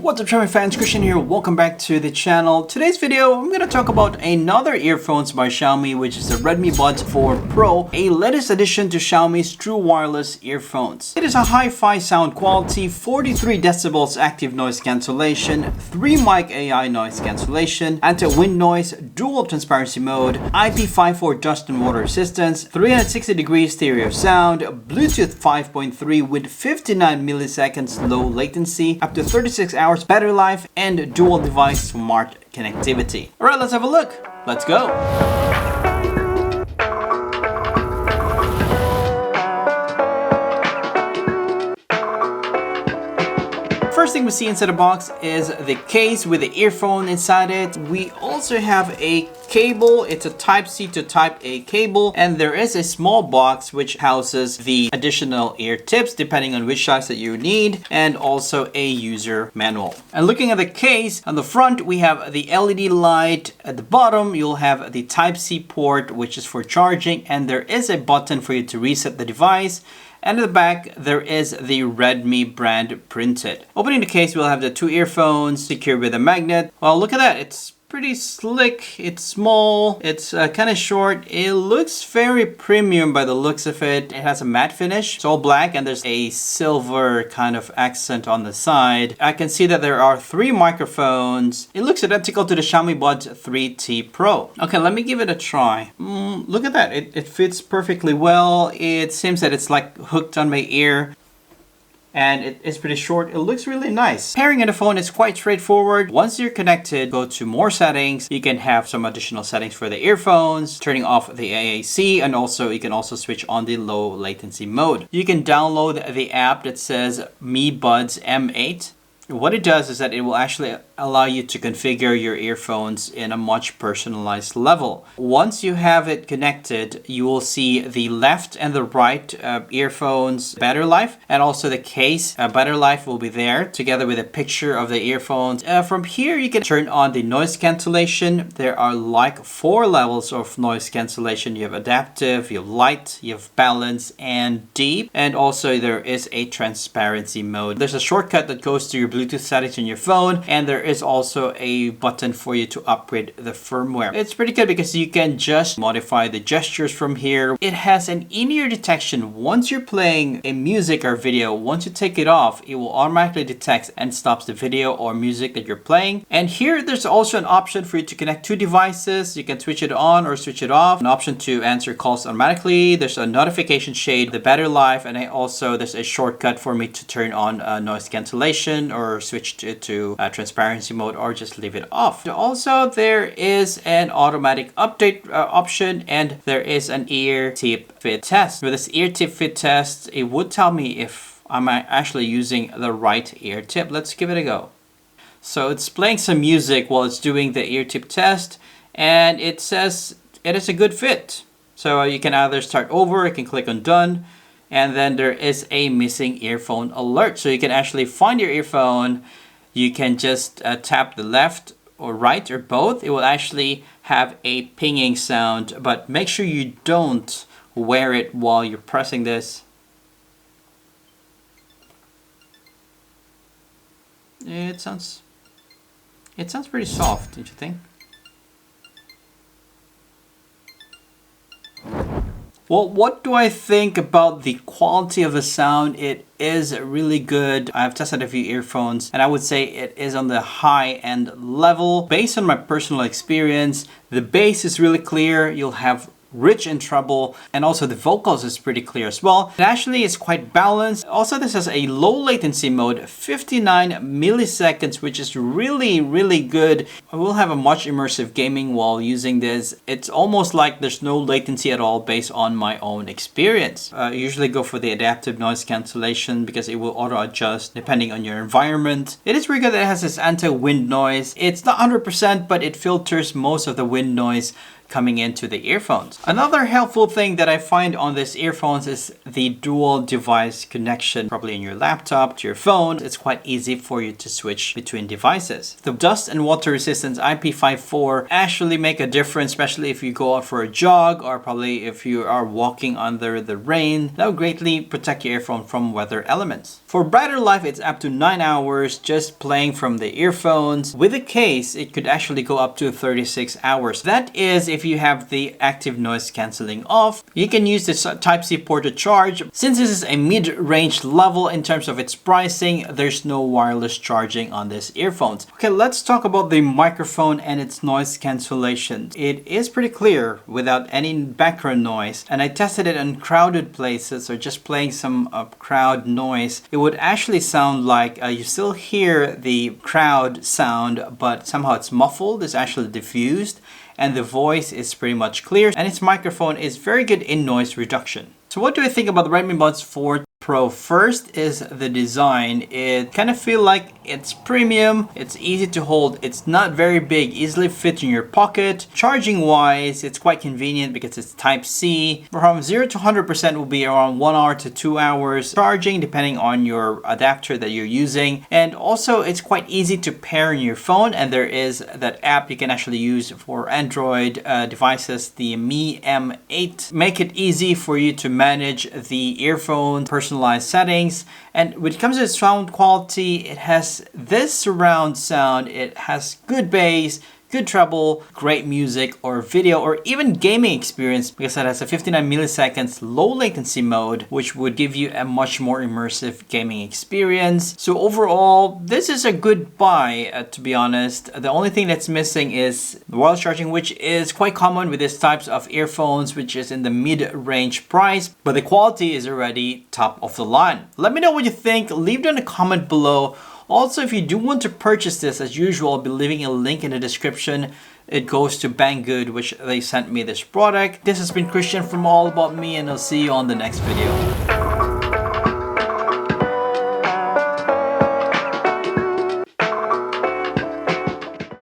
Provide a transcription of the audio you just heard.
What's up Xiaomi fans, Christian here, welcome back to the channel. Today's video, I'm going to talk about another earphones by Xiaomi, which is the Redmi Buds 4 Pro, a latest addition to Xiaomi's true wireless earphones. It is a hi-fi sound quality, 43 decibels active noise cancellation, 3 Mic AI Noise Cancellation, anti-wind noise, dual transparency mode, IP54 dust and water resistance, 360 degrees stereo sound, Bluetooth 5.3 with 59 milliseconds low latency, up to 36 hours battery life, and dual device smart connectivity. Alright, let's have a look. Let's go. First thing we see inside the box is the case with the earphone inside it. We also have a cable. It's a Type-C to Type-A cable, and there is a small box which houses the additional ear tips depending on which size that you need, and also a user manual. And looking at the case, on the front we have the LED light. At the bottom you'll have the Type-C port, which is for charging, and there is a button for you to reset the device. And at the back, there is the Redmi brand printed. Opening the case, we'll have the two earphones secured with a magnet. Well, look at that. It's pretty slick. It's small. It's kind of short. It looks very premium by the looks of it. It has a matte finish. It's all black and there's a silver kind of accent on the side. I can see that there are 3 microphones. It looks identical to the Xiaomi Buds 3T Pro. Okay, let me give it a try. Look at that. It fits perfectly well. It seems that it's like hooked on my ear. And it is pretty short. It looks really nice. Pairing in the phone is quite straightforward. Once you're connected, go to more settings. You can have some additional settings for the earphones, turning off the AAC, and also you can also switch on the low latency mode. You can download the app that says Mi Buds M8. What it does is that it will actually allow you to configure your earphones in a much personalized level. Once you have it connected, you will see the left and the right earphones battery life, and also the case battery life will be there together with a picture of the earphones. From here you can turn on the noise cancellation. There are like 4 levels of noise cancellation. You have adaptive, you have light, you have balance, and deep, and also there is a transparency mode. There's a shortcut that goes to your Bluetooth settings on your phone, and there is also a button for you to upgrade the firmware. It's pretty good because you can just modify the gestures from here. It has an in-ear detection. Once you're playing a music or video, once you take it off, it will automatically detect and stops the video or music that you're playing. And here there's also an option for you to connect 2 devices. You can switch it on or switch it off. An option to answer calls automatically. There's a notification shade, the battery life, and also there's a shortcut for me to turn on noise cancellation or switch to transparency mode, or just leave it off. Also, there is an automatic update option, and there is an ear tip fit test. With this ear tip fit test, it would tell me if I'm actually using the right ear tip. Let's give it a go. So it's playing some music while it's doing the ear tip test, and it says it is a good fit. So you can either start over, you can click on done, and then there is a missing earphone alert. So you can actually find your earphone. You can just tap the left or right or both. It will actually have a pinging sound, but make sure you don't wear it while you're pressing this. It sounds pretty soft, don't you think? Well, what do I think about the quality of the sound? It is really good. I've tested a few earphones and I would say it is on the high-end level. Based on my personal experience, the bass is really clear. You'll have rich in treble, and also the vocals is pretty clear as well. It actually is quite balanced. Also, this has a low latency mode, 59 milliseconds, which is really good. I will have a much immersive gaming while using this. It's almost like there's no latency at all based on my own experience. I usually go for the adaptive noise cancellation because it will auto adjust depending on your environment. It is really good that it has this anti-wind noise. It's not 100%, but it filters most of the wind noise coming into the earphones. Another helpful thing that I find on these earphones is the dual device connection, probably in your laptop to your phone. It's quite easy for you to switch between devices. The dust and water resistance IP54 actually make a difference, especially if you go out for a jog or probably if you are walking under the rain. That will greatly protect your earphone from weather elements. For brighter life, it's up to 9 hours just playing from the earphones. With a case, it could actually go up to 36 hours. That is if you have the active noise cancelling off. You can use this Type-C port to charge. Since this is a mid-range level in terms of its pricing, there's no wireless charging on these earphones. Okay, let's talk about the microphone and its noise cancellation. It is pretty clear without any background noise, and I tested it in crowded places or just playing some crowd noise. It would actually sound like you still hear the crowd sound, but somehow it's muffled, it's actually diffused, and the voice is pretty much clear, and its microphone is very good in noise reduction. So what do I think about the Redmi Buds 4 Pro? First is the design. It kind of feels like it's premium, it's easy to hold, it's not very big, easily fit in your pocket. Charging wise, it's quite convenient because it's Type-C. From 0 to 100% will be around 1 hour to 2 hours charging depending on your adapter that you're using. And also it's quite easy to pair in your phone, and there is that app you can actually use for Android devices, the Mi M8. Make it easy for you to manage the earphone personalized settings. And when it comes to sound quality, it has this surround sound, it has good bass, good treble, great music or video or even gaming experience, because it has a 59 milliseconds low latency mode, which would give you a much more immersive gaming experience. So overall, this is a good buy, to be honest. The only thing that's missing is wireless charging, which is quite common with these types of earphones, which is in the mid-range price, but the quality is already top of the line. Let me know what you think. Leave it in a comment below. Also, if you do want to purchase this, as usual, I'll be leaving a link in the description. It goes to Banggood, which they sent me this product. This has been Christian from All About Me, and I'll see you on the next video.